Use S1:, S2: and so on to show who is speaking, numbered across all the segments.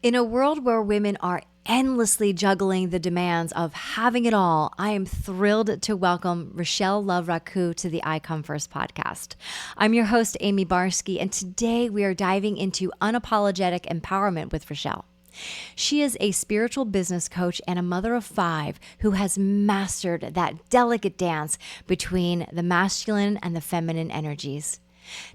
S1: In a world where women are endlessly juggling the demands of having it all, I am thrilled to welcome Rachelle Raku to the I Come First podcast. I'm your host, Amie Barsky, and today we are diving into unapologetic empowerment with Rachelle. She is a spiritual business coach and a mother of 5 who has mastered that delicate dance between the masculine and the feminine energies.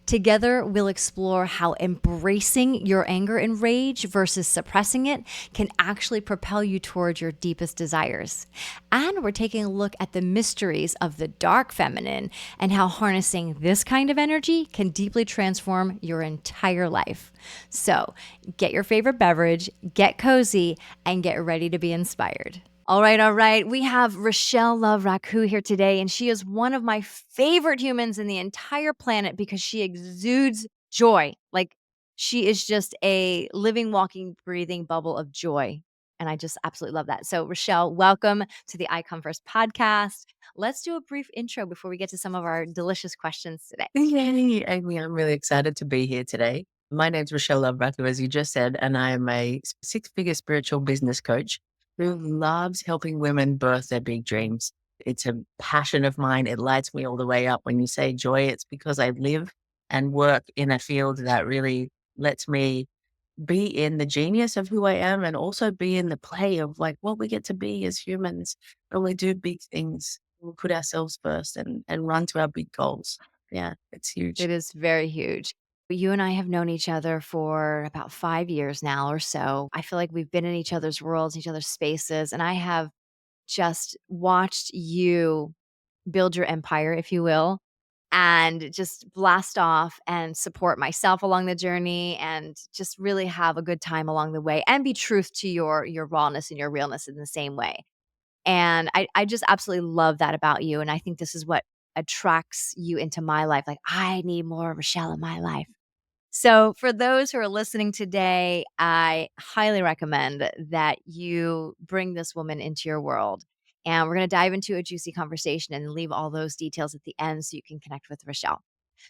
S1: Together, we'll explore how embracing your anger and rage versus suppressing it can actually propel you towards your deepest desires. And we're taking a look at the mysteries of the dark feminine and how harnessing this kind of energy can deeply transform your entire life. So, get your favorite beverage, get cozy, and get ready to be inspired. All right. We have Rachelle Raku here today, and she is one of my favorite humans in the entire planet because she exudes joy. Like, she is just a living, walking, breathing bubble of joy. And I just absolutely love that. So, Rachelle, welcome to the I Come First podcast. Let's do a brief intro before we get to some of our delicious questions today.
S2: Yay, Amy, I'm really excited to be here today. My name's Rachelle Raku, as you just said, and I am a six-figure spiritual business coach who loves helping women birth their big dreams. It's a passion of mine. It lights me all the way up. When you say joy, it's because I live and work in a field that really lets me be in the genius of who I am and also be in the play of like what we get to be as humans when we do big things. We put ourselves first and run to our big goals. Yeah, it's huge.
S1: It is very huge. You and I have known each other for about 5 years now or so. I feel like we've been in each other's worlds, each other's spaces, and I have just watched you build your empire, if you will, and just blast off and support myself along the journey and just really have a good time along the way and be truth to your rawness and your realness in the same way. And I just absolutely love that about you, and I think this is what attracts you into my life. Like, I need more Rachelle in my life. So, for those who are listening today, I highly recommend that you bring this woman into your world. And we're going to dive into a juicy conversation and leave all those details at the end so you can connect with Rachelle.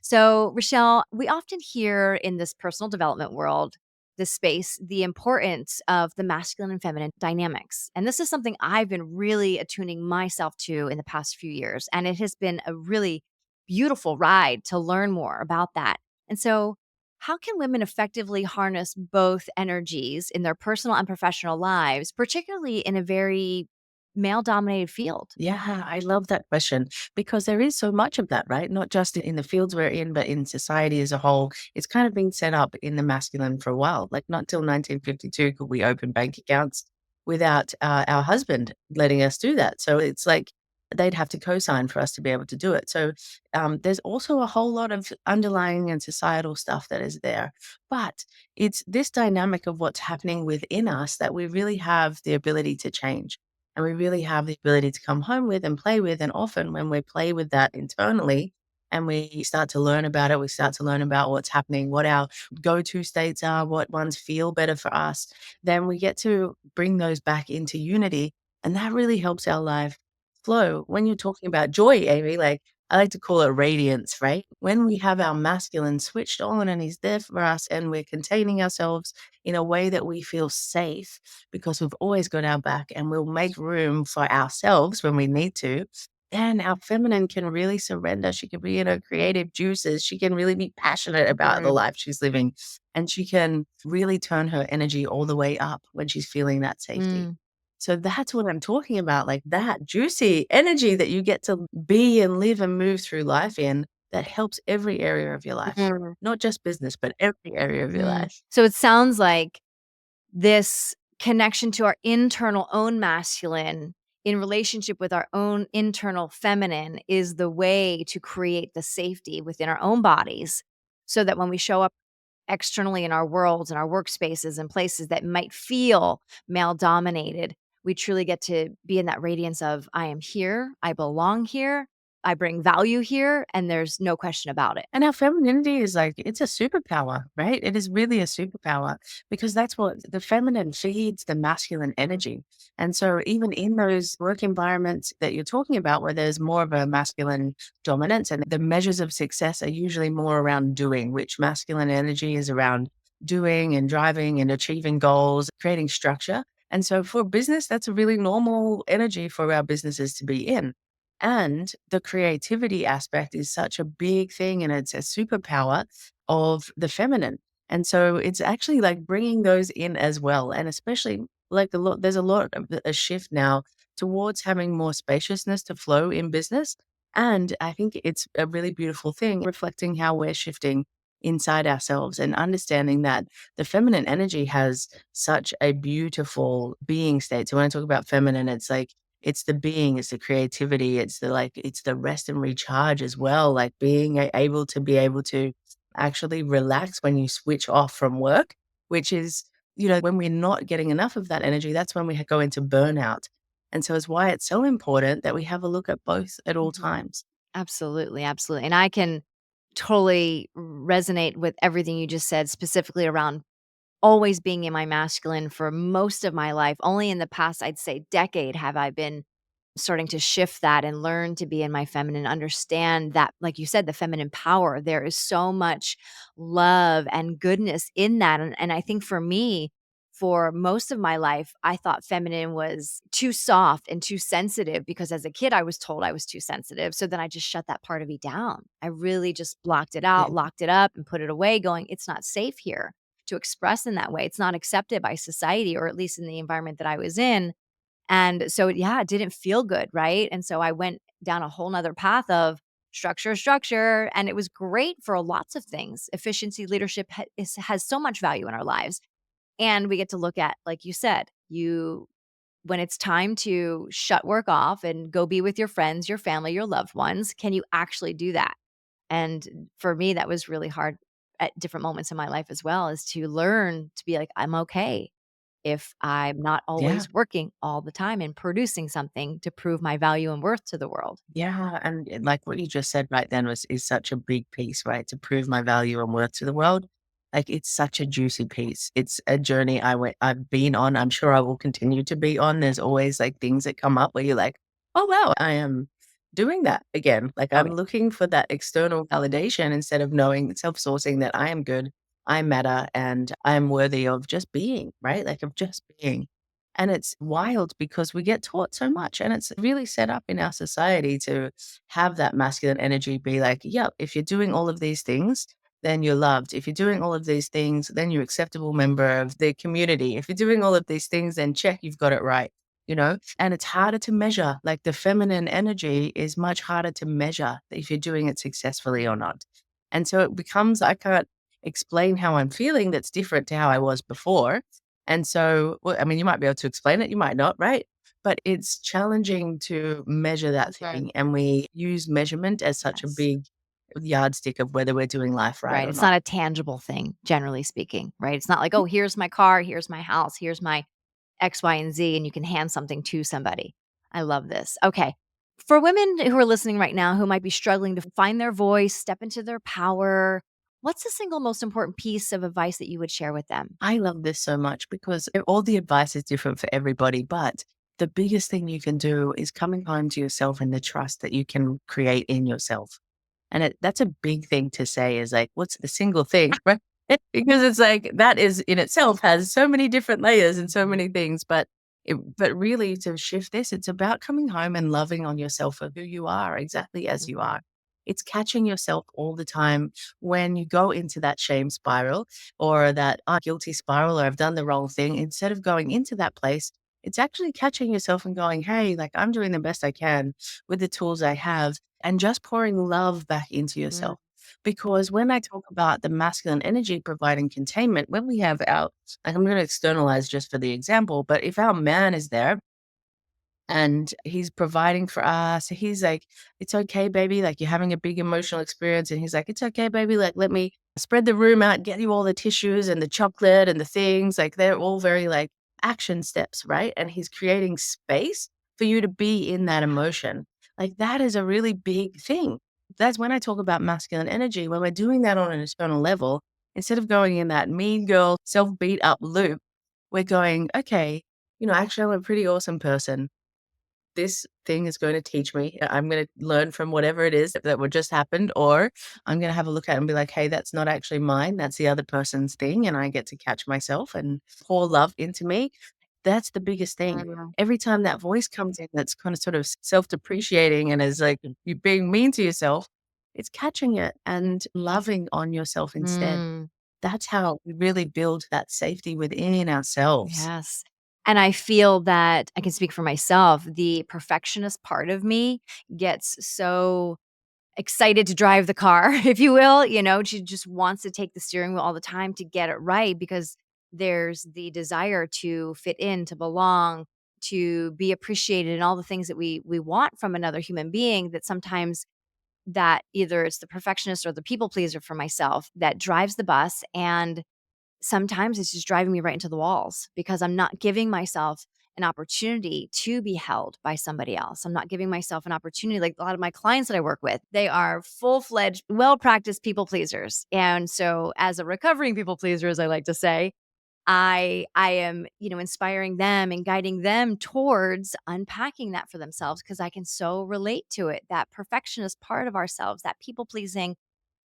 S1: So, Rachelle, we often hear in this personal development world, this space, the importance of the masculine and feminine dynamics. And this is something I've been really attuning myself to in the past few years. And it has been a really beautiful ride to learn more about that. And so, how can women effectively harness both energies in their personal and professional lives, particularly in a very male dominated field?
S2: Yeah, I love that question because there is so much of that, right? Not just in the fields we're in, but in society as a whole. It's kind of been set up in the masculine for a while. Like not till 1952 could we open bank accounts without our husband letting us do that. So it's like they'd have to co-sign for us to be able to do it. So there's also a whole lot of underlying and societal stuff that is there. But it's this dynamic of what's happening within us that we really have the ability to change. And we really have the ability to come home with and play with. And often when we play with that internally and we start to learn about it, we start to learn about what's happening, what our go-to states are, what ones feel better for us, then we get to bring those back into unity. And that really helps our life flow. When you're talking about joy, Amy, like I like to call it radiance, right? When we have our masculine switched on and he's there for us and we're containing ourselves in a way that we feel safe because we've always got our back and we'll make room for ourselves when we need to. And our feminine can really surrender. She can be in her creative juices. She can really be passionate about the
S1: Word.
S2: life she's living. And she can really turn her energy all the way up when she's feeling that safety.
S1: Mm,
S2: So that's what I'm talking about, like that juicy energy that you get to be and live and move through life in that helps every area of your life,
S1: mm,
S2: not just business, but every area of your
S1: mm.
S2: life.
S1: So it sounds like this connection to our internal own masculine in relationship with our own internal feminine is the way to create the safety within our own bodies so that when we show up externally in our worlds and our workspaces and places that might feel male dominated, we truly get to be in that radiance of, I am here, I belong here, I bring value here, and there's no question about it.
S2: And our femininity is like, it's a superpower, right? It is really a superpower because that's what the feminine feeds the masculine energy. And so, even in those work environments that you're talking about, where there's more of a masculine dominance and the measures of success are usually more around doing, which masculine energy is around doing and driving and achieving goals, creating structure. And so for business, that's a really normal energy for our businesses to be in. And the creativity aspect is such a big thing and it's a superpower of the feminine. And so it's actually like bringing those in as well. And especially like there's a lot of a shift now towards having more spaciousness to flow in business. And I think it's a really beautiful thing reflecting how we're shifting inside ourselves and understanding that the feminine energy has such a beautiful being state. So when I talk about feminine, it's like it's the being, it's the creativity, it's the like it's the rest and recharge as well. Like being able to actually relax when you switch off from work, which is, when we're not getting enough of that energy, that's when we go into burnout. And so it's why it's so important that we have a look at both at all
S1: Mhm.
S2: times.
S1: Absolutely, absolutely, and I can totally resonate with everything you just said, specifically around always being in my masculine for most of my life. Only in the past, I'd say, decade have I been starting to shift that and learn to be in my feminine, understand that, like you said, the feminine power. There is so much love and goodness in that. And I think for me, for most of my life, I thought feminine was too soft and too sensitive because as a kid, I was told I was too sensitive. So then I just shut that part of me down. I really just blocked it
S2: Yeah.
S1: out, locked it up, and put it away, going, it's not safe here to express in that way. It's not accepted by society, or at least in the environment that I was in. And so, yeah, it didn't feel good, right? And so I went down a whole nother path of structure, structure. And it was great for lots of things. Efficiency, leadership has so much value in our lives. And we get to look at, like you said, when it's time to shut work off and go be with your friends, your family, your loved ones, can you actually do that? And for me, that was really hard at different moments in my life as well, is to learn to be like, I'm okay if I'm not
S2: Yeah.
S1: always working all the time and producing something to prove my value and worth to the world.
S2: Yeah, and like what you just said right then was is such a big piece, right? To prove my value and worth to the world. Like it's such a juicy piece. It's a journey I've been on. I'm sure I will continue to be on. There's always like things that come up where you're like, oh wow, I am doing that again. Like
S1: Oh,
S2: I'm looking for that external validation instead of knowing self-sourcing that I am good, I matter, and I am worthy of just being, right? Like of just being. And it's wild because we get taught so much and it's really set up in our society to have that masculine energy be like, yep, if you're doing all of these things, then you're loved. If you're doing all of these things, then you're acceptable member of the community. If you're doing all of these things, then check, you've got it right, And it's harder to measure. Like the feminine energy is much harder to measure if you're doing it successfully or not. And so it becomes, I can't explain how I'm feeling that's different to how I was before, and so, well, I mean, you might be able to explain it, you might not, right? But it's challenging to measure that
S1: right.
S2: thing. And we use measurement as such a
S1: Yes.
S2: big yardstick of whether we're doing life right
S1: Right.
S2: or
S1: It's
S2: not.
S1: not a tangible thing, generally speaking, right? It's not like, oh, here's my car, here's my house, here's my X, Y, and Z, and you can hand something to somebody. I love this. Okay. For women who are listening right now who might be struggling to find their voice, step into their power, what's the single most important piece of advice that you would share with them?
S2: I love this so much because all the advice is different for everybody. But the biggest thing you can do is coming home to yourself and the trust that you can create in yourself. And that's a big thing to say is like, what's the single thing, right? Because it's like that is in itself has so many different layers and so
S1: Mhm.
S2: many things. But really to shift this, it's about coming home and loving on yourself for who you are, exactly as you
S1: Mhm.
S2: are. It's catching yourself all the time when you go into that shame spiral or that guilty spiral or I've done the wrong thing. Instead of going into that place, it's actually catching yourself and going, hey, like I'm doing the best I can with the tools I have and just pouring love back into
S1: Mm.
S2: yourself. Because when I talk about the masculine energy providing containment, when we have like I'm going to externalize just for the example, but if our man is there and he's providing for us. He's like, "It's okay, baby. Like you're having a big emotional experience." And he's like, "It's okay, baby. Like let me spread the room out, get you all the tissues and the chocolate and the things." Like they're all very like action steps, right? And he's creating space for you to be in that emotion. Like that is a really big thing. That's when I talk about masculine energy. When we're doing that on an external level, instead of going in that mean girl self beat up loop, we're going, okay, actually, I'm a pretty awesome person. this thing is going to teach me. I'm going to learn from whatever it is that would just happened, or I'm going to have a look at it and be like, hey, that's not actually mine. That's the other person's thing. And I get to catch myself and pour love into me. That's the biggest thing.
S1: Mm,
S2: Every time that voice comes in that's kind of sort of self depreciating and is like you being mean to yourself, it's catching it and loving on yourself instead.
S1: mm,
S2: That's how we really build that safety within ourselves.
S1: yes. And I feel that I can speak for myself, the perfectionist part of me gets so excited to drive the car, if you will, she just wants to take the steering wheel all the time to get it right because there's the desire to fit in, to belong, to be appreciated and all the things that we want from another human being that sometimes that either it's the perfectionist or the people pleaser for myself that drives the bus and sometimes it's just driving me right into the walls because I'm not giving myself an opportunity to be held by somebody else. I'm not giving myself an opportunity. Like a lot of my clients that I work with, they are full fledged, well practiced people pleasers. And so, as a recovering people pleaser, as I like to say, I am, inspiring them and guiding them towards unpacking that for themselves because I can so relate to it. That perfectionist part of ourselves, that people pleasing,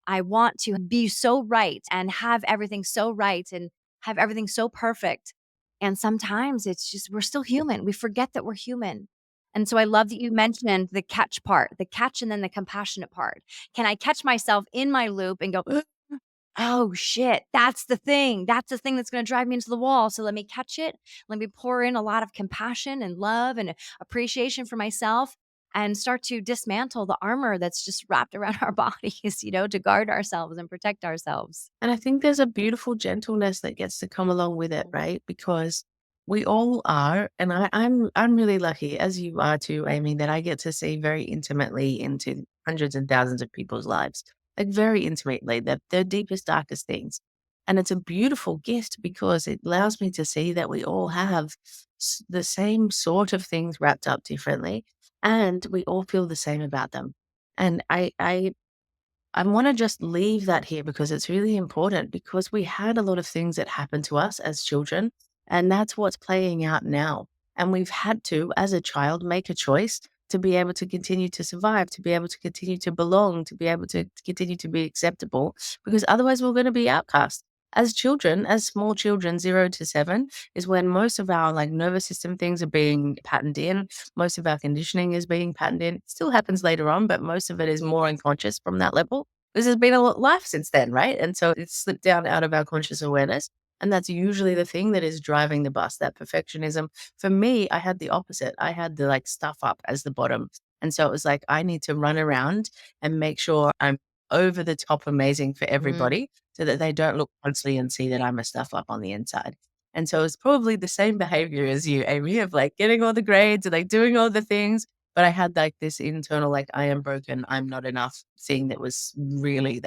S1: I want to be so right and have everything so right and have everything so perfect. And sometimes it's just we're still human. We forget that we're human. And so I love that you mentioned the catch part, the catch and then the compassionate part. Can I catch myself in my loop and go, oh shit, that's the thing. That's the thing that's going to drive me into the wall. So let me catch it. Let me pour in a lot of compassion and love and appreciation for myself and start to dismantle the armor that's just wrapped around our bodies, to guard ourselves and protect ourselves.
S2: And I think there's a beautiful gentleness that gets to come along with it, right? Because we all are, and I'm really lucky, as you are too, Amy, that I get to see very intimately into hundreds and thousands of people's lives, like very intimately, their deepest, darkest things. And it's a beautiful gift because it allows me to see that we all have the same sort of things wrapped up differently, and we all feel the same about them. And I want to just leave that here because it's really important because we had a lot of things that happened to us as children, and that's what's playing out now. And we've had to, as a child, make a choice to be able to continue to survive, to be able to continue to belong, to be able to continue to be acceptable, because otherwise we're going to be outcast. As children, as small children, 0 to 7, is when most of our like nervous system things are being patterned in. Most of our conditioning is being patterned in. It still happens later on, but most of it is more unconscious from that level. Because there's been a lot of life since then, right? And so it's slipped down out of our conscious awareness. And that's usually the thing that is driving the bus, that perfectionism. For me, I had the opposite. I had the like stuff up as the bottom. And so it was like, I need to run around and make sure I'm over the top amazing for
S1: Mm,
S2: everybody so that they don't look closely and see that I'm a stuff up on the inside. And so it's probably the same behavior as you, Amy, of like getting all the grades and like doing all the things. But I had like this internal, like, I am broken, I'm not enough thing that was really,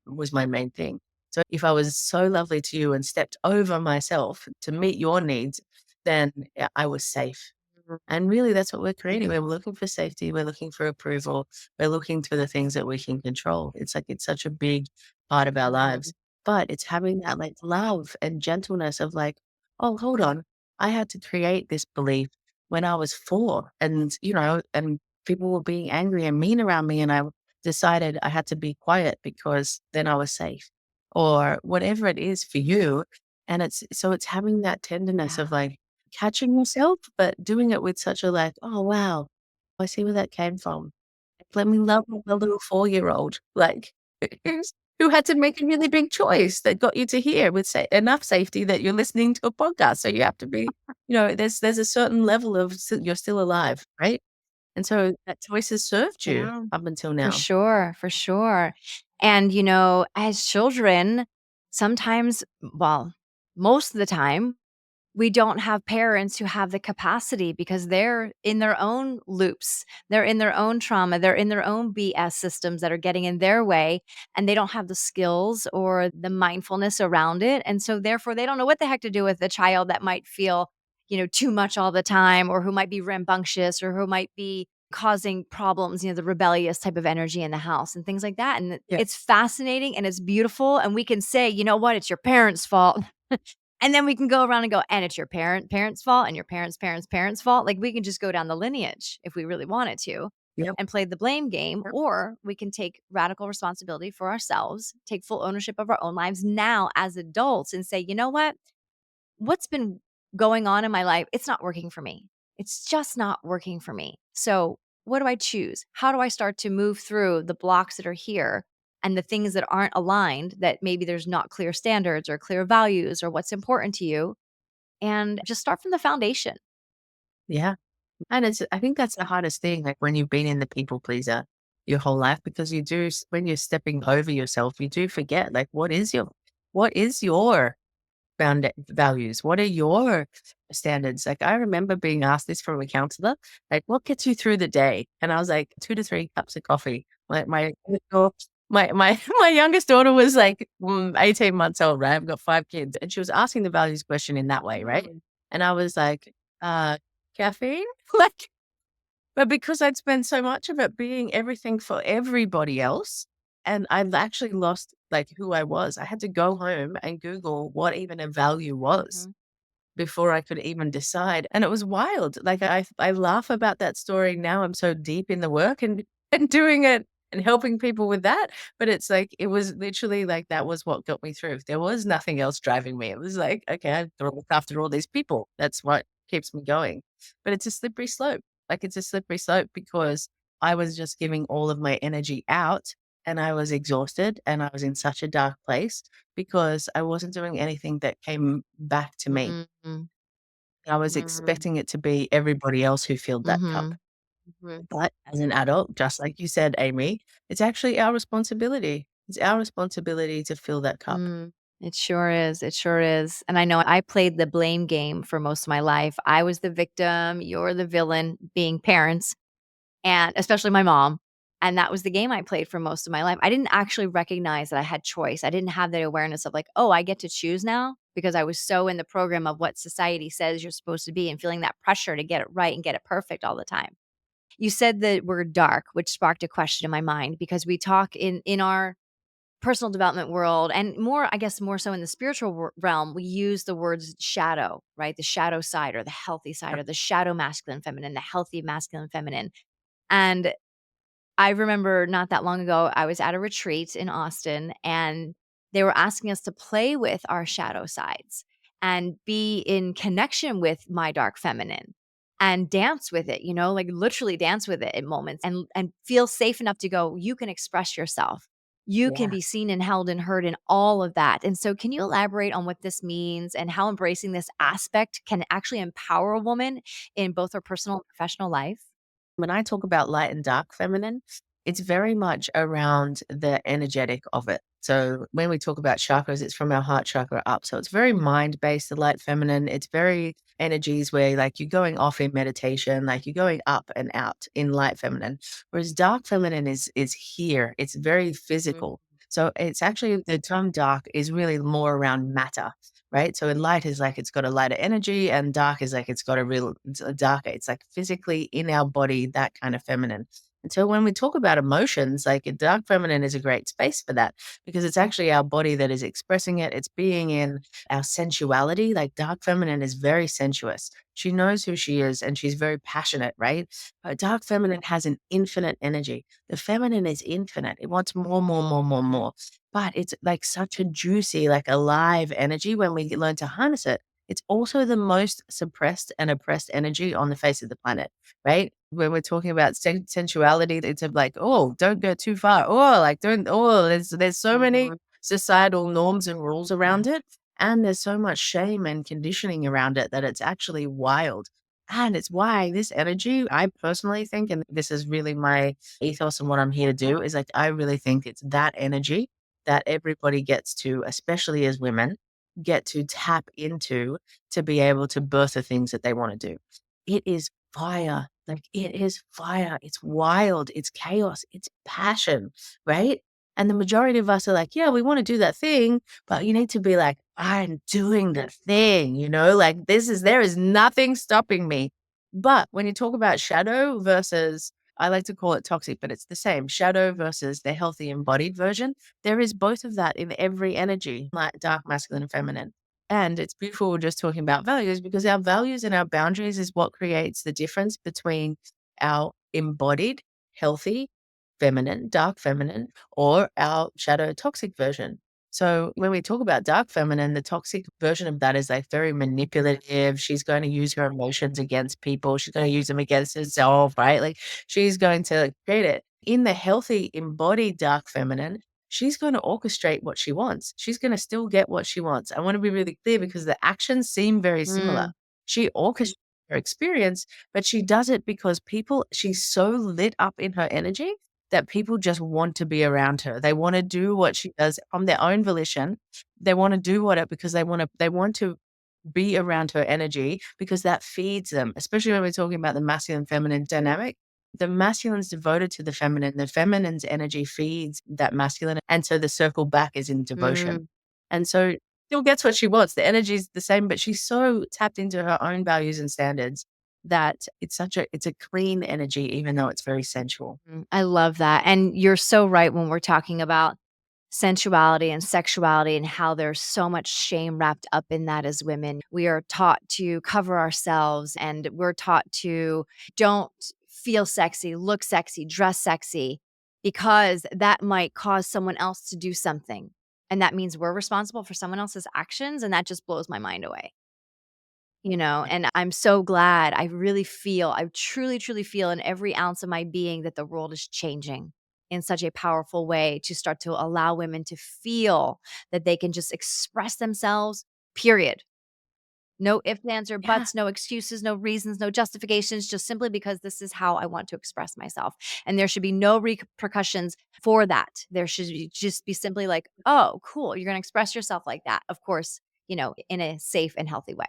S2: was my main thing. So if I was so lovely to you and stepped over myself to meet your needs, then I was safe. And really, that's what we're creating. We're looking for safety. We're looking for approval. We're looking for the things that we can control. It's like it's such a big part of our lives.
S1: mm,
S2: But it's having that like love and gentleness of like, oh, hold on. I had to create this belief when I was 4. And people were being angry and mean around me. And I decided I had to be quiet because then I was safe or whatever it is for you. And it's having that tenderness
S1: yeah.
S2: of like, catching yourself, but doing it with such a like, "Oh, wow, I see where that came from. Let me love the little 4-year-old, like, who had to make a really big choice that got you to here with enough safety that you're listening to a podcast, so you have to be there's a certain level of you're still alive, right? And so that choice has served you
S1: Yeah.
S2: up until
S1: For
S2: now.
S1: sure, for sure. And, as children, sometimes, well, most of the time, we don't have parents who have the capacity because they're in their own loops. They're in their own trauma. They're in their own BS systems that are getting in their way, and they don't have the skills or the mindfulness around it. And so, therefore, they don't know what the heck to do with a child that might feel, too much all the time, or who might be rambunctious, or who might be causing problems, the rebellious type of energy in the house and things like that. And
S2: Yeah.
S1: it's fascinating and it's beautiful. And we can say, you know what, it's your parents' fault. And then we can go around and go, and it's your parents' fault and your parents' fault. Like we can just go down the lineage if we really wanted to
S2: Yep.
S1: and play the blame game,
S2: Yep.
S1: or we can take radical responsibility for ourselves, take full ownership of our own lives now as adults and say, you know what? What's been going on in my life? It's not working for me. It's just not working for me. So, what do I choose? How do I start to move through the blocks that are here and the things that aren't aligned, that maybe there's not clear standards or clear values or what's important to you? And just start from the foundation.
S2: Yeah. And I think that's the hardest thing, like when you've been in the people pleaser your whole life, because you do, when you're stepping over yourself, you do forget, like, what is your found values? What are your standards? Like, I remember being asked this from a counselor, like, what gets you through the day? And I was like, 2 to 3 cups of coffee. Like my youngest daughter was like 18 months old, right? I've got 5 kids. And she was asking the values question in that way, right?
S1: Mm.
S2: And I was like, caffeine? Like, but because I'd spent so much of it being everything for everybody else, and I've actually lost like who I was. I had to go home and Google what even a value was
S1: Mhm.
S2: before I could even decide. And it was wild. Like I laugh about that story now. I'm so deep in the work and and doing it and helping people with that. But it's like it was literally like that was what got me through. There was nothing else driving me. It was like, okay, I have to look after all these people. That's what keeps me going. But it's a slippery slope. Like it's a slippery slope because I was just giving all of my energy out and I was exhausted and I was in such a dark place because I wasn't doing anything that came back to me.
S1: Mhm.
S2: I was
S1: Mhm.
S2: expecting it to be everybody else who filled that cup.
S1: Mhm. Mhm.
S2: But as an adult, just like you said, Amy, it's actually our responsibility. It's our responsibility to fill that cup.
S1: Mm. It sure is. It sure is. And I know I played the blame game for most of my life. I was the victim, you're the villain, being parents, and especially my mom. And that was the game I played for most of my life. I didn't actually recognize that I had choice. I didn't have the awareness of like, oh, I get to choose now, because I was so in the program of what society says you're supposed to be and feeling that pressure to get it right and get it perfect all the time. You said the word dark, which sparked a question in my mind, because we talk in our personal development world, and more, I guess, more so in the spiritual realm, we use the words shadow, right? The shadow side or the healthy side, or the shadow masculine feminine, the healthy masculine feminine. And I remember not that long ago, I was at a retreat in Austin, and they were asking us to play with our shadow sides and be in connection with my dark feminine and dance with it, like literally dance with it at moments, and feel safe enough to go, you can express yourself. You can
S2: Yeah.
S1: be seen and held and heard in all of that. And so, can you elaborate on what this means and how embracing this aspect can actually empower a woman in both her personal and professional life?
S2: When I talk about light and dark feminine, it's very much around the energetic of it. So when we talk about chakras, it's from our heart chakra up. So it's very mind based, the light feminine. It's very energies where like you're going off in meditation, like you're going up and out in light feminine. Whereas dark feminine is here. It's very physical. So it's actually the term dark is really more around matter, right? So in light is like it's got a lighter energy, and dark is like it's got a real it's a darker. It's like physically in our body, that kind of feminine. And so when we talk about emotions, like a dark feminine is a great space for that because it's actually our body that is expressing it. It's being in our sensuality. Like dark feminine is very sensuous. She knows who she is and she's very passionate, right? But dark feminine has an infinite energy. The feminine is infinite. It wants more, more, more, more, more. But it's like such a juicy, like alive energy when we learn to harness it. It's also the most suppressed and oppressed energy on the face of the planet, right? When we're talking about sensuality, it's of like, oh, don't go too far. Oh, like don't. Oh, there's so many
S1: Mhm.
S2: societal norms and rules around it, and there's so much shame and conditioning around it that it's actually wild. And it's why this energy, I personally think, and this is really my ethos and what I'm here to do, is like I really think it's that energy that everybody gets to, especially as women, get to tap into to be able to birth the things that they want to do. It is fire. Like it is fire. It's wild. It's chaos. It's passion, right? And the majority of us are like, yeah, we want to do that thing, but you need to be like, I'm doing the thing, like there is nothing stopping me. But when you talk about shadow versus, I like to call it toxic, but it's the same shadow versus the healthy embodied version. There is both of that in every energy, like dark, masculine, and feminine. And it's beautiful we're just talking about values because our values and our boundaries is what creates the difference between our embodied, healthy, feminine, dark feminine, or our shadow toxic version. So when we talk about dark feminine, the toxic version of that is like very manipulative. She's going to use her emotions against people. She's going to use them against herself, right? Like she's going to create it. In the healthy, embodied dark feminine, she's going to orchestrate what she wants. She's going to still get what she wants. I want to be really clear because the actions seem very similar.
S1: Mm,
S2: She orchestrates her experience, but she does it because she's so lit up in her energy that people just want to be around her. They want to do what she does from their own volition. They want to do what it because they want to be around her energy because that feeds them, especially when we're talking about the masculine feminine dynamic. The masculine's devoted to the feminine's energy feeds that masculine. And so the circle back is in devotion.
S1: mm.
S2: And so still gets what she wants. The energy's the same, but she's so tapped into her own values and standards that it's a clean energy, even though it's very sensual.
S1: I love that. And you're so right when we're talking about sensuality and sexuality and how there's so much shame wrapped up in that as women. We are taught to cover ourselves and we're taught to don't feel sexy, look sexy, dress sexy, because that might cause someone else to do something. And that means we're responsible for someone else's actions. And that just blows my mind away. And I'm so glad. I truly, truly feel in every ounce of my being that the world is changing in such a powerful way to start to allow women to feel that they can just express themselves, period. No ifs, ands, or
S2: Yeah.
S1: buts, no excuses, no reasons, no justifications, just simply because this is how I want to express myself. And there should be no repercussions for that. There should just be simply like, oh, cool, you're going to express yourself like that. Of course, in a safe and healthy way.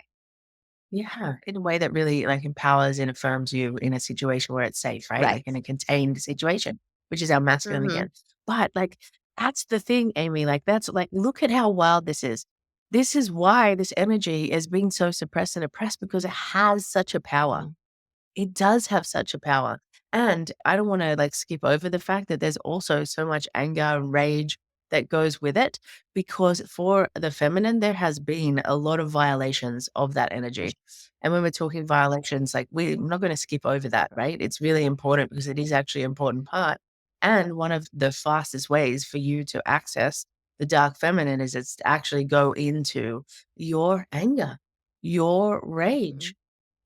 S2: Yeah, in a way that really, like, empowers and affirms you in a situation where it's safe, right?
S1: Right.
S2: Like, in a contained situation, which is our masculine
S1: Mhm.
S2: again. But, like, that's the thing, Amy, like, that's like, look at how wild this is. This is why this energy is being so suppressed and oppressed because it has such a power.
S1: Mhm.
S2: It does have such a power. And I don't wanna, like, skip over the fact that there's also so much anger and rage that goes with it, because for the feminine, there has been a lot of violations of that energy. And when we're talking violations, like, we're not gonna skip over that, right? It's really important because it is actually an important part. And one of the fastest ways for you to access the dark feminine is it's to actually go into your anger, your
S1: Mhm.
S2: rage.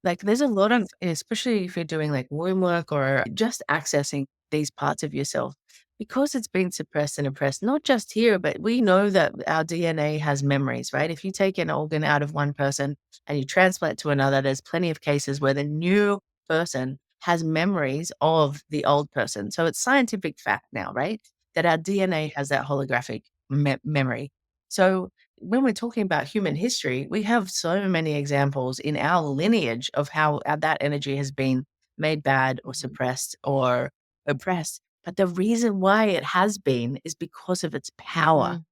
S2: Like, there's a lot of especially if you're doing, like, womb work or just accessing these parts of yourself, because it's been suppressed and oppressed, not just here, but we know that our DNA has memories, right? If you take an organ out of one person and you transplant to another, there's plenty of cases where the new person has memories of the old person. So it's scientific fact now, right? That our DNA has that holographic memory. So when we're talking about human history, we have so many examples in our lineage of how that energy has been made bad or
S1: Mhm.
S2: suppressed or oppressed. But the reason why it has been is because of its power.
S1: Mm.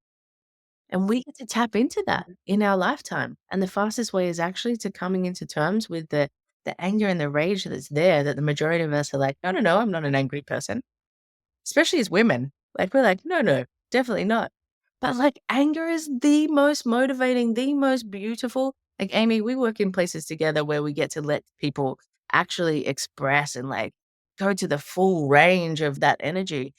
S2: And we get to tap into that
S1: Mhm.
S2: in our lifetime. And the fastest way is actually to coming into terms with the anger and the rage that's there, that the majority of us are like, no, no, no, I'm not an angry person. Especially as women, like, we're like, "No, no, definitely not." But, like, anger is the most motivating, the most beautiful. Like, Amy, we work in places together where we get to let people actually express and, like, go to the full range of that energy.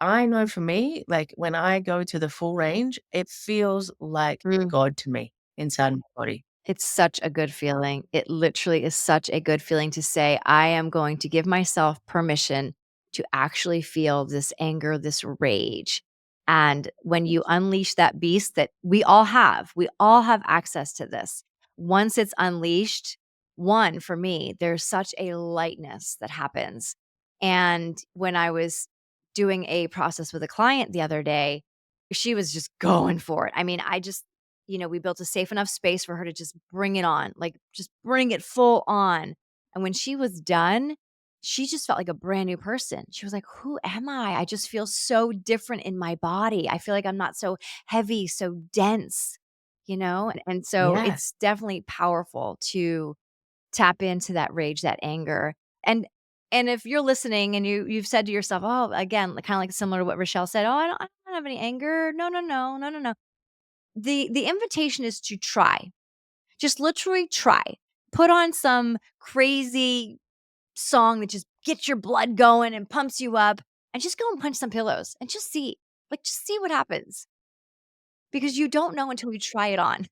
S2: I know for me, like, when I go to the full range, it feels like
S1: Mm.
S2: God to me inside my body.
S1: It's such a good feeling. It literally is such a good feeling to say, I am going to give myself permission to actually feel this anger, this rage. And when you unleash that beast that we all have access to this. Once it's unleashed, one, for me, there's such a lightness that happens. And when I was doing a process with a client the other day, she was just going for it. I mean, we built a safe enough space for her to just bring it on, like, just bring it full on. And when she was done, she just felt like a brand new person. She was like, "Who am I? I just feel so different in my body. I feel like I'm not so heavy, so dense." And so
S2: Yeah.
S1: it's definitely powerful to tap into that rage, that anger. And and if you're listening and you've said to yourself, "Oh," again, kind of like similar to what Rochelle said, "Oh, I don't have any anger." No, no, no, no, no, no. the invitation is to try. Just literally try. Put on some crazy song that just gets your blood going and pumps you up, and just go and punch some pillows and just see. Like, just see what happens because you don't know until you try it on.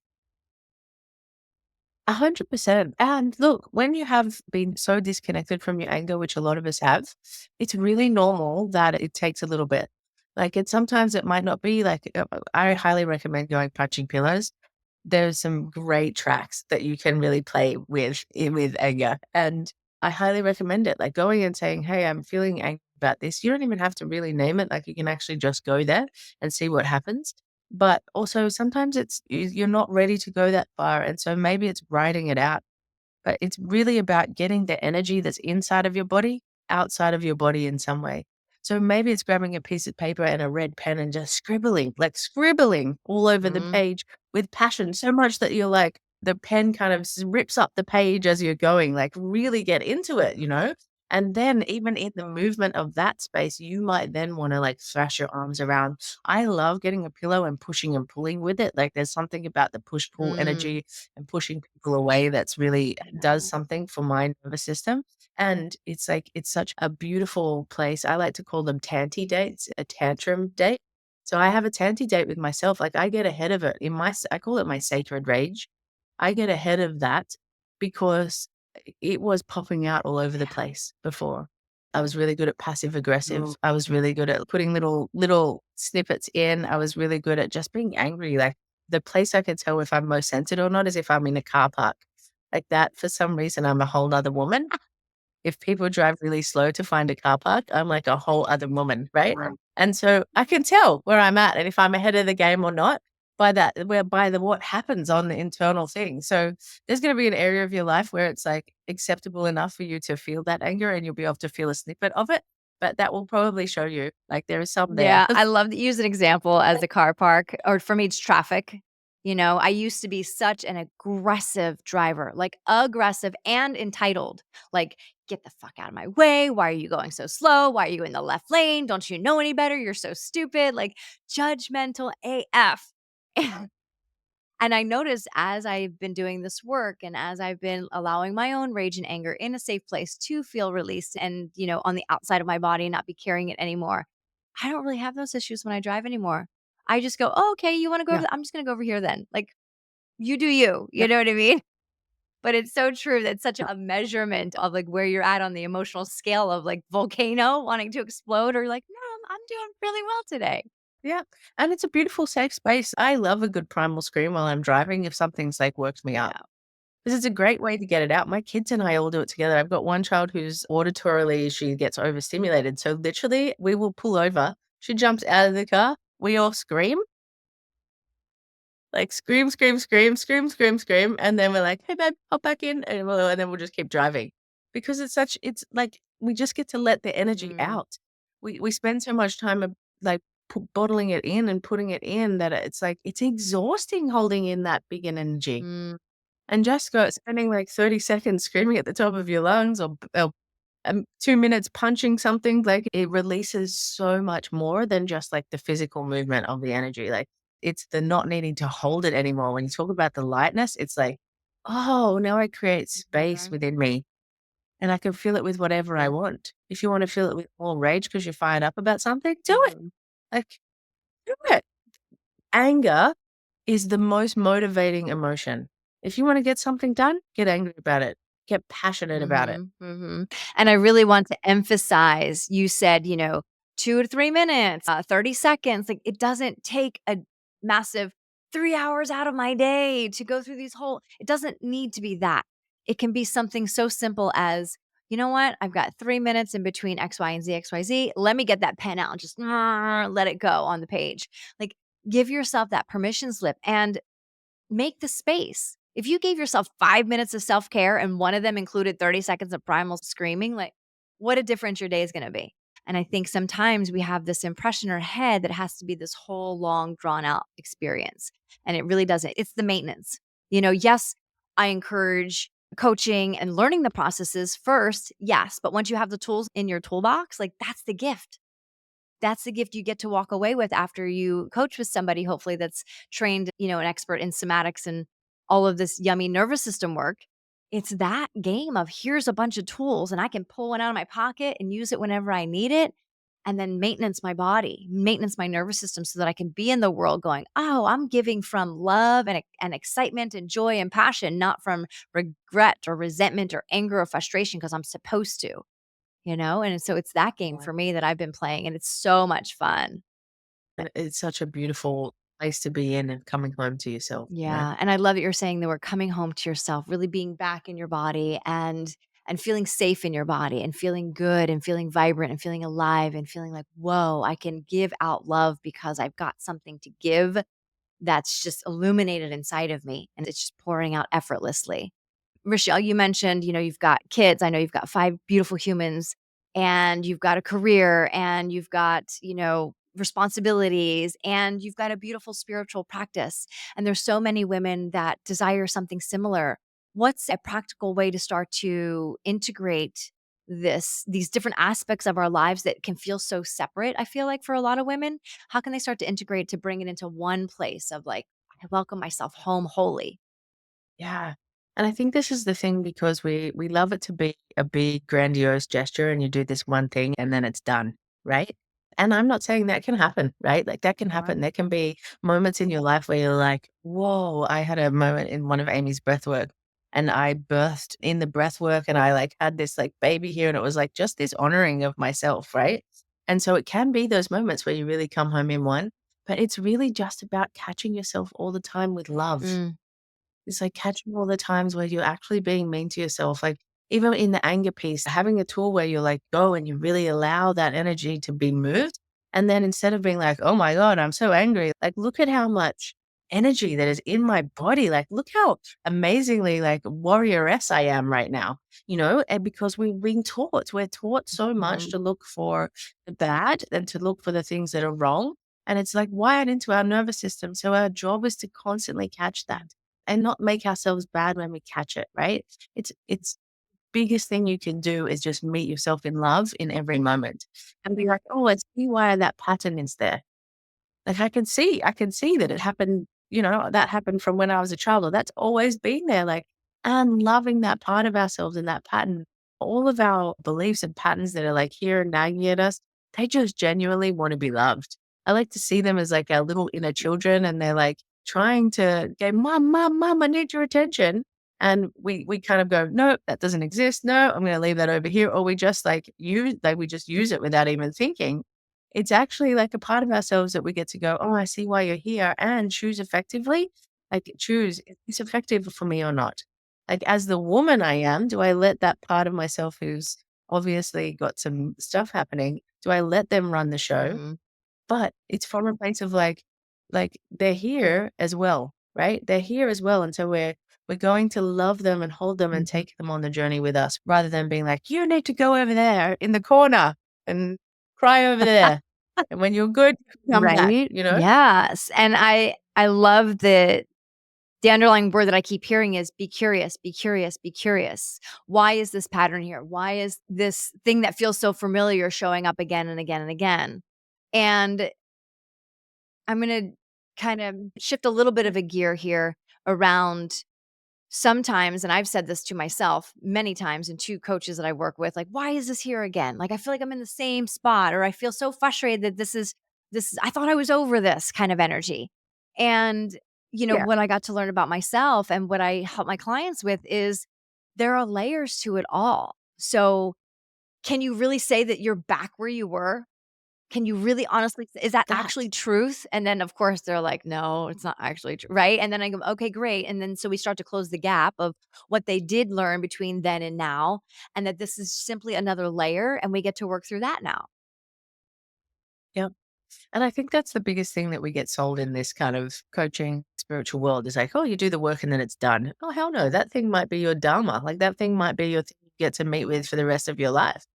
S2: 100%. And look, when you have been so disconnected from your anger, which a lot of us have, it's really normal that it takes a little bit. Like sometimes it might not be like, I highly recommend going punching pillows. There's some great tracks that you can really play with anger. And I highly recommend it. Like going and saying, hey, I'm feeling angry about this. You don't even have to really name it. Like you can actually just go there and see what happens. But also sometimes you're not ready to go that far. And so maybe it's writing it out, but it's really about getting the energy that's inside of your body, outside of your body in some way. So maybe it's grabbing a piece of paper and a red pen and just scribbling, like scribbling all over the
S1: Mhm.
S2: page with passion so much that you're like, the pen kind of rips up the page as you're going, like really get into it, you know? And then even in the movement of that space, you might then want to like thrash your arms around. I love getting a pillow and pushing and pulling with it. Like there's something about the push pull
S1: Mm.
S2: energy and pushing people away that's really does
S1: Yeah.
S2: something for my nervous system. And it's like, it's such a beautiful place. I like to call them tanty dates, a tantrum date. So I have a tanty date with myself. Like I get ahead of it I call it my sacred rage. I get ahead of that because it was popping out all over the place before. I was really good at passive aggressive. I was really good at putting little snippets in. I was really good at just being angry. Like the place I can tell if I'm most centered or not is if I'm in a car park. Like that, for some reason, I'm a whole other woman. If people drive really slow to find a car park, I'm like a whole other woman, right? Right. And so I can tell where I'm at and if I'm ahead of the game or not by that, where by the what happens on the internal thing. So there's going to be an area of your life where it's like acceptable enough for you to feel that anger and you'll be able to feel a snippet of it. But that will probably show you like there is some there.
S1: Yeah, I love to use an example as a car park, or for me, it's traffic. You know, I used to be such an aggressive driver, like aggressive and entitled. Like, get the fuck out of my way. Why are you going so slow? Why are you in the left lane? Don't you know any better? You're so stupid. Like, judgmental AF. And I noticed as I've been doing this work and as I've been allowing my own rage and anger in a safe place to feel released and, on the outside of my body, not be carrying it anymore, I don't really have those issues when I drive anymore. I just go, oh, okay, you want to go over
S2: Yeah.
S1: I'm just going to go over here then. Like, you do you.
S2: Yeah.
S1: You know what I mean? But it's so true. That's such a measurement of like where you're at on the emotional scale of like volcano wanting to explode or like, no, I'm doing really well today.
S2: Yeah. And it's a beautiful safe space. I love a good primal scream while I'm driving if something's like works me up.
S1: Yeah.
S2: This is a great way to get it out. My kids and I all do it together. I've got one child who's auditorily, she gets overstimulated. So literally, we will pull over. She jumps out of the car. We all scream, like scream, scream, scream, scream, scream, scream. And then we're like, hey, babe, hop back in. And then we'll just keep driving because it's like we just get to let the energy
S1: Mm,
S2: out. We spend so much time like bottling it in and putting it in that it's like, it's exhausting holding in that big an energy.
S1: mm,
S2: And just go spending like 30 seconds screaming at the top of your lungs or 2 minutes punching something, like it releases so much more than just like the physical movement of the energy. Like it's the not needing to hold it anymore. When you talk about the lightness, it's like, oh, now I create space
S1: mhm,
S2: within me and I can feel it with whatever I
S1: mm,
S2: want. If you want to feel it with more rage because you're fired up about something, do it.
S1: mhm.
S2: Like, do it. Anger is the most motivating emotion. If you wanna get something done, get angry about it. Get passionate about it.
S1: Mhm, mhm. And I really want to emphasize, you said, 2 to 3 minutes, 30 seconds, like, it doesn't take a massive 3 hours out of my day to go through these whole it doesn't need to be that. It can be something so simple as, "You know what? I've got 3 minutes in between X, Y, and Z, X, Y, Z. Let me get that pen out and just let it go on the page." Like, give yourself that permission slip and make the space. If you gave yourself 5 minutes of self-care and one of them included 30 seconds of primal screaming, like, what a difference your day is gonna be. And I think sometimes we have this impression in our head that it has to be this whole long, drawn out experience, and it really doesn't. It's the maintenance. Yes, I encourage coaching and learning the processes first, yes, but once you have the tools in your toolbox, like, that's the gift. that's the gift you get to walk away with after you coach with somebody, hopefully that's trained, an expert in somatics and all of this yummy nervous system work. It's that game of here's a bunch of tools and I can pull one out of my pocket and use it whenever I need it. And then maintenance my body, maintenance my nervous system so that I can be in the world going, oh, I'm giving from love and excitement and joy and passion, not from regret or resentment or anger or frustration because I'm supposed to. And so it's that game
S2: Yeah.
S1: for me that I've been playing, and it's so much fun.
S2: And it's such a beautiful place to be in and coming home to yourself, right?
S1: Yeah, and I love that you're saying that we're coming home to yourself, really being back in your body and feeling safe in your body and feeling good and feeling vibrant and feeling alive and feeling like, "Whoa, I can give out love because I've got something to give that's just illuminated inside of me and it's just pouring out effortlessly." Rochelle, you mentioned, you've got kids. I know you've got 5 beautiful humans and you've got a career and you've got, responsibilities and you've got a beautiful spiritual practice. And there's so many women that desire something similar. What's a practical way to start to integrate these different aspects of our lives that can feel so separate? I feel like for a lot of women, how can they start to integrate to bring it into one place of like, I welcome myself home wholly?
S2: Yeah. And I think this is the thing because we love it to be a big grandiose gesture and you do this one thing and then it's done, right? And I'm not saying that can happen, right? Like that can
S1: Sure.
S2: happen. There can be moments in your life where you're like, whoa, I had a moment in one of Amy's breath work and I birthed in the breath work and I like had this like baby here and it was like just this honoring of myself, right? And so it can be those moments where you really come home in one, but it's really just about catching yourself all the time with love.
S1: Mm.
S2: It's like catching all the times where you're actually being mean to yourself. Like even in the anger piece, having a tool where you like go and you really allow that energy to be moved. And then instead of being like, oh my God, I'm so angry, like look at how much energy that is in my body. Like look how amazingly like warrioress I am right now, and because we're taught so much
S1: Mhm.
S2: to look for the bad and to look for the things that are wrong. And it's like wired into our nervous system. So our job is to constantly catch that and not make ourselves bad when we catch it, right? It's biggest thing you can do is just meet yourself in love in every moment and be like, "Oh, I see why that pattern is there." Like, I can see that it happened, that happened from when I was a child, or that's always been there, like, and loving that part of ourselves and that pattern. All of our beliefs and patterns that are, like, here and nagging at us, they just genuinely wanna be loved. I like to see them as, like, our little inner children, and they're, like, trying to go, "Mom, mom, mom, I need your attention." And we kind of go, "No, that doesn't exist. No, I'm gonna leave that over here," or we just, we just use it without even thinking. It's actually like a part of ourselves that we get to go, "Oh, I see why you're here," and choose effectively. Like, choose, "Is this effective for me or not?" Like, as the woman I am, do I let that part of myself who's obviously got some stuff happening, do I let them run the show?
S1: Mhm.
S2: But it's from a place of like they're here as well, right? They're here as well, and so we're going to love them and hold them and
S1: Mhm.
S2: take them on the journey with us rather than being like, "You need to go over there in the corner and cry over there, and when you're good, come back,"
S1: Right?
S2: you know?
S1: Yes, and I love that the underlying word that I keep hearing is be curious, be curious, be curious. Why is this pattern here? Why is this thing that feels so familiar showing up again and again and again? And I'm gonna kind of shift a little bit of a gear here around sometimes, and I've said this to myself many times and to coaches that I work with, like, why is this here again? Like, I feel like I'm in the same spot, or I feel so frustrated that this is I thought I was over this kind of energy. And,
S2: Yeah.
S1: what I got to learn about myself and what I help my clients with is there are layers to it all. So can you really say that you're back where you were? Can you really honestly is that actually
S2: That.
S1: truth? And then, of course, they're like, "No, it's not actually true," right? And then I go, "Okay, great." And then so we start to close the gap of what they did learn between then and now, and that this is simply another layer, and we get to work through that now.
S2: Yep. And I think that's the biggest thing that we get sold in this kind of coaching spiritual world is like, oh, you do the work and then it's done. Oh, hell no. That thing might be your dharma. Like that thing might be your thing you get to meet with for the rest of your life.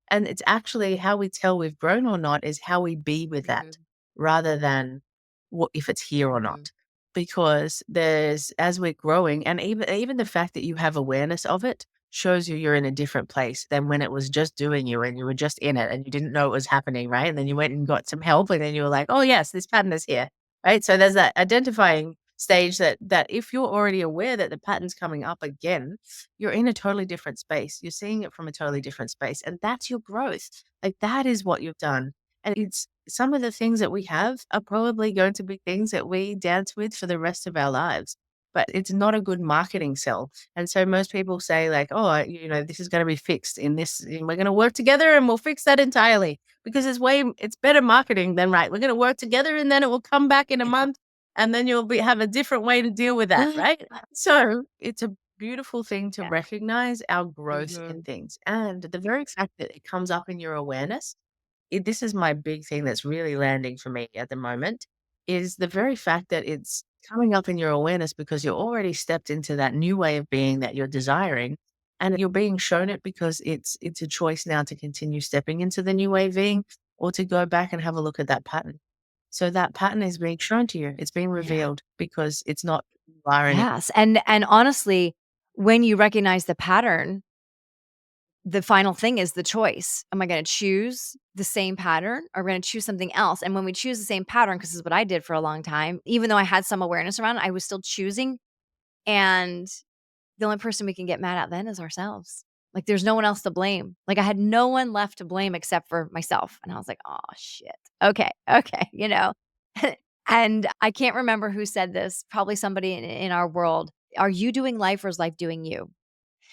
S2: And it's actually how we tell we've grown or not is how we be with that
S1: Mhm,
S2: rather than what if it's here or
S1: mhm,
S2: not. Because there's as we're growing, and even the fact that you have awareness of it shows you're in a different place than when it was just doing you and you were just in it and you didn't know it was happening, right? And then you went and got some help and then you were like, oh yes, this pattern is here, right? So there's that identifying stage that if you're already aware that the pattern's coming up again, you're in a totally different space. You're seeing it from a totally different space. And that's your growth. Like that is what you've done. And it's some of the things that we have are probably going to be things that we dance with for the rest of our lives. But it's not a good marketing sell. And so most people say, like, oh, this is going to be fixed in this, and we're going to work together and we'll fix that entirely because it's better marketing than, right, we're going to work together and then it will come back in a
S1: Yeah.
S2: month and then have a different way to deal with that, right? So it's a beautiful thing to
S1: Yeah.
S2: recognize our growth in
S1: Mhm.
S2: things. And the very fact that it comes up in your awareness, this is my big thing that's really landing for me at the moment, is the very fact that it's coming up in your awareness because you're already stepped into that new way of being that you're desiring. And you're being shown it because it's a choice now to continue stepping into the new way of being or to go back and have a look at that pattern. So that pattern is being shown to you. It's being
S1: Yeah.
S2: revealed because it's not who you are anymore.
S1: Yes, and honestly, when you recognize the pattern, the final thing is the choice. Am I gonna choose the same pattern or gonna choose something else? And when we choose the same pattern, 'cause this is what I did for a long time, even though I had some awareness around it, I was still choosing, and the only person we can get mad at then is ourselves. Like, there's no one else to blame. Like, I had no one left to blame except for myself, and I was like, "Oh, shit. Okay, okay," you know? And I can't remember who said this, probably somebody in our world. Are you doing life or is life doing you?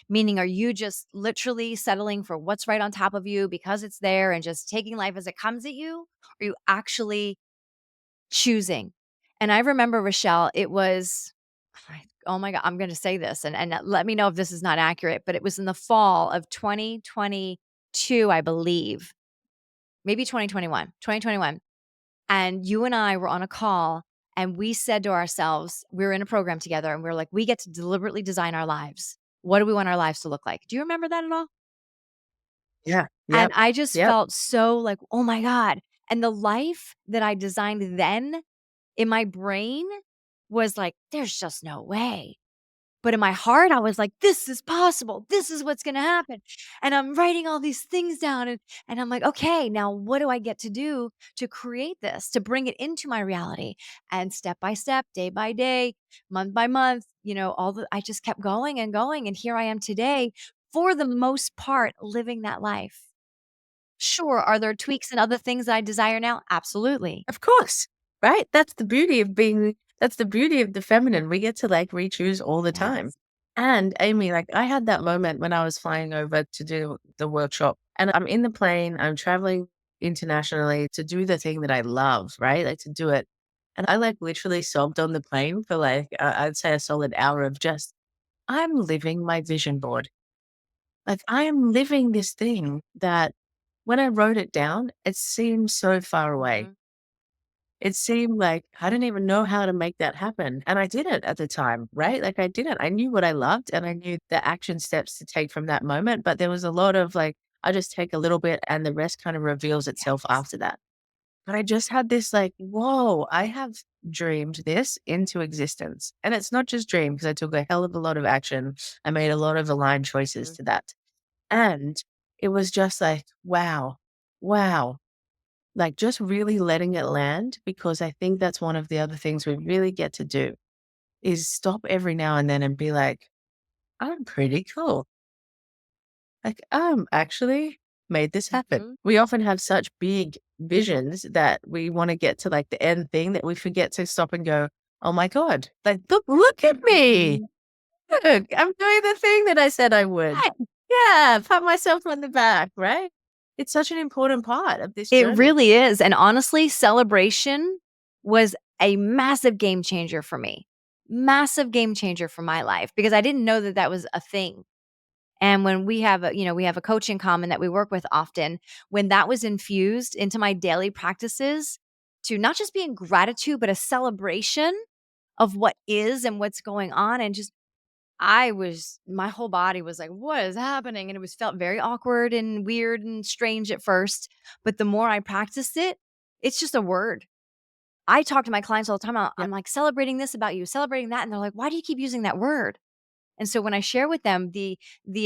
S1: Meaning, are you just literally settling for what's right on top of you because it's there and just taking life as it comes at you? Or are you actually choosing? And I remember, Rachelle, it was, oh my God, I'm going to say this and let me know if this is not accurate, but it was in the fall of 2022, I believe, maybe 2021. And you and I were on a call and we said to ourselves, we were in a program together and we were like, we get to deliberately design our lives. What do we want our lives to look like? Do you remember that at all?
S2: Yeah.
S1: And
S2: Yep.
S1: I just
S2: Yep.
S1: felt so like, oh my God. And the life that I designed then in my brain was like, there's just no way. But in my heart, I was like, "This is possible. This is what's gonna happen." And I'm writing all these things down and I'm like, "Okay, now what do I get to do to create this, to bring it into my reality?" And step by step, day by day, month by month, I just kept going and going. And here I am today, for the most part, living that life. Sure, are there tweaks and other things that I desire now? Absolutely.
S2: Of course, right? That's the beauty of the feminine. We get to, like, re-choose all the time.
S1: Yes.
S2: And Amy, like, I had that moment when I was flying over to do the workshop, and I'm in the plane, I'm traveling internationally to do the thing that I love, right? Like, to do it. And I, like, literally sobbed on the plane for, like, I'd say a solid hour of just, I'm living my vision board. Like, I am living this thing that when I wrote it down, it seemed so far away.
S1: Mhm.
S2: It seemed like I didn't even know how to make that happen, and I didn't at the time, right? Like, I didn't. I knew what I loved, and I knew the action steps to take from that moment, but there was a lot of, like, I just take a little bit and the rest kind of reveals itself
S1: Yes.
S2: after that. But I just had this, like, "Whoa, I have dreamed this into existence." And it's not just dream because I took a hell of a lot of action. I made a lot of aligned choices
S1: Mhm.
S2: to that. And it was just like, wow, wow. Like, just really letting it land, because I think that's one of the other things we really get to do is stop every now and then and be like, I'm pretty cool. Like, actually made this happen.
S1: Mhm.
S2: We often have such big visions that we want to get to, like, the end thing, that we forget to stop and go, oh my God, like, look at me.
S1: Mhm.
S2: Look, I'm doing the thing that I said I would. Yeah, pat myself on the back, right? It's such an important part of this
S1: It
S2: journey.
S1: really is, and honestly, celebration was a massive game changer for me. Massive game changer for my life because I didn't know that that was a thing. And when we have a coach in common that we work with often, when that was infused into my daily practices to not just be in gratitude, but a celebration of what is and what's going on and just my whole body was like, "What is happening?" And it was felt very awkward and weird and strange at first, but the more I practiced it, it's just a word. I talk to my clients all the time. I'm
S2: Yep.
S1: like, "Celebrating this about you, celebrating that," and they're like, "Why do you keep using that word?" And so when I share with them the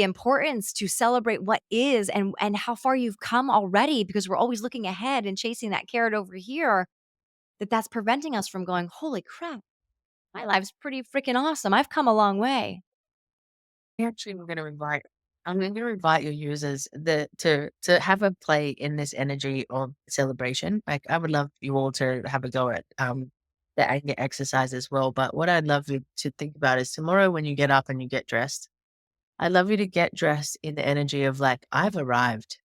S1: importance to celebrate what is and how far you've come already, because we're always looking ahead and chasing that carrot over here, that's preventing us from going, "Holy crap, my life's pretty freaking awesome. I've come a long way."
S2: Actually, I'm going to invite your users to have a play in this energy of celebration. Like I would love you all to have a go at the anger exercise as well. But what I'd love you to think about is tomorrow when you get up and you get dressed, I'd love you to get dressed in the energy of like, I've arrived.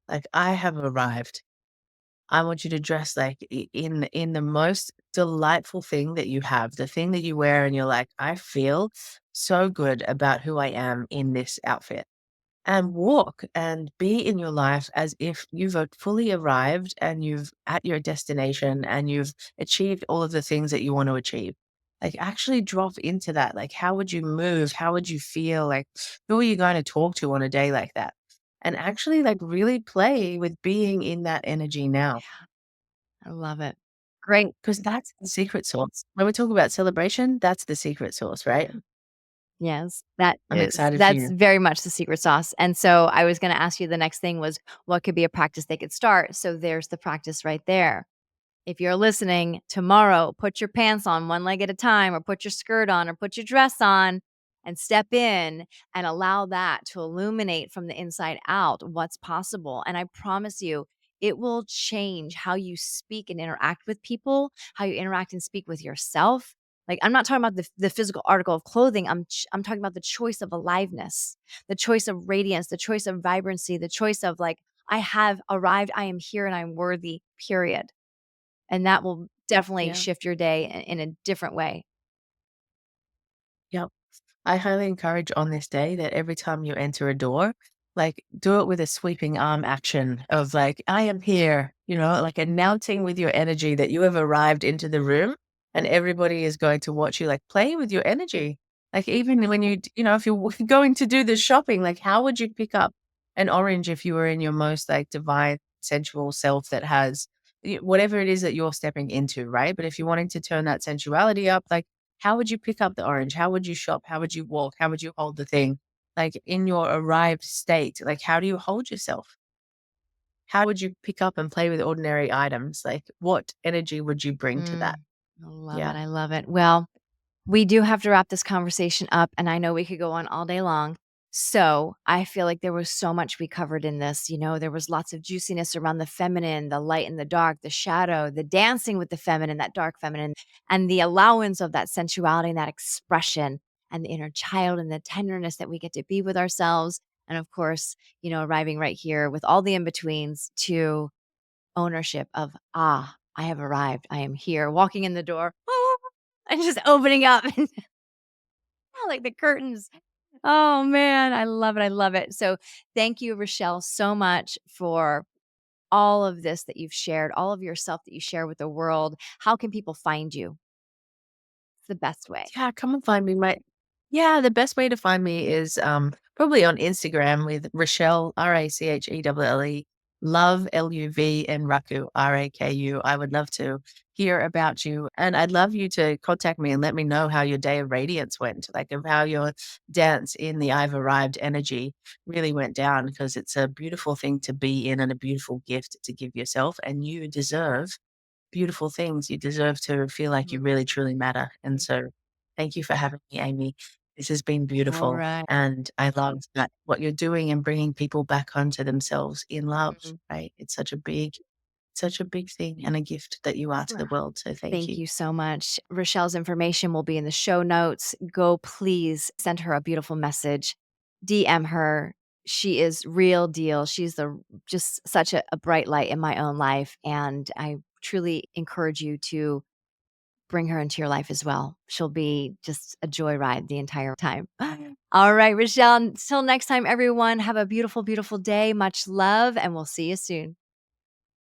S2: Like I have arrived. I want you to dress like in the most delightful thing that you have, the thing that you wear and you're like, I feel so good about who I am in this outfit. And walk and be in your life as if you've fully arrived and you've at your destination and you've achieved all of the things that you want to achieve. Like actually drop into that. Like how would you move? How would you feel? Like who are you going to talk to on a day like that? And actually like really play with being in that energy now.
S1: I love it. Great.
S2: 'Cause that's the secret sauce. When we talk about celebration, that's the secret sauce, right?
S1: Yes,
S2: I'm excited for
S1: that's
S2: you.
S1: very much the secret sauce, and so I was gonna ask you the next thing was what could be a practice they could start, so there's the practice right there. If you're listening tomorrow, put your pants on one leg at a time, or put your skirt on, or put your dress on, and step in and allow that to illuminate from the inside out what's possible. And I promise you, it will change how you speak and interact with people, how you interact and speak with yourself. Like, I'm not talking about the physical article of clothing. I'm talking about the choice of aliveness, the choice of radiance, the choice of vibrancy, the choice of like, I have arrived, I am here, and I'm worthy. Period. And that will definitely
S2: Yeah.
S1: shift your day in a different way.
S2: Yep. I highly encourage on this day that every time you enter a door, like do it with a sweeping arm action of like, I am here, like announcing with your energy that you have arrived into the room and everybody is going to watch you, like play with your energy. Like even when if you're going to do the shopping, like how would you pick up an orange if you were in your most like divine sensual self that has whatever it is that you're stepping into, right? But if you're wanting to turn that sensuality up, like how would you pick up the orange? How would you shop? How would you walk? How would you hold the thing? Like in your arrived state, like how do you hold yourself? How would you pick up and play with ordinary items? Like what energy would you bring to that?
S1: Mm, I love it,
S2: Yeah.
S1: I love it. Well, we do have to wrap this conversation up, and I know we could go on all day long. So I feel like there was so much we covered in this. There was lots of juiciness around the feminine, the light and the dark, the shadow, the dancing with the feminine, that dark feminine, and the allowance of that sensuality and that expression, and the inner child and the tenderness that we get to be with ourselves. And of course, arriving right here with all the in betweens to ownership of, I have arrived. I am here, walking in the door, and just opening up and like the curtains. Oh man, I love it. I love it. So thank you, Rachelle, so much for all of this that you've shared, all of yourself that you share with the world. How can people find you? It's the best way.
S2: Yeah, come and find me. Yeah, the best way to find me is probably on Instagram with Rachelle Rachelle, love LUV and Raku Raku. I would love to hear about you, and I'd love you to contact me and let me know how your day of radiance went, like of how your dance in the I've arrived energy really went down, because it's a beautiful thing to be in and a beautiful gift to give yourself, and you deserve beautiful things. You deserve to feel like you
S1: Mhm.
S2: really truly matter. And
S1: Thank
S2: so thank you for having me, Amie. This has been
S1: you. All
S2: beautiful.
S1: right.
S2: And I love that what you're doing and bringing people back onto themselves in love,
S1: Mhm.
S2: right? It's such a big thing and a gift that you are to the world. So thank
S1: Thank
S2: you.
S1: you so much. Rochelle's information will be in the show notes. Go please send her a beautiful message. DM her. She is real deal. She's just such a bright light in my own life. And I truly encourage you to bring her into your life as well. She'll be just a joyride the entire time. All right, Rochelle. Until next time, everyone, have a beautiful, beautiful day. Much love, and we'll see you soon.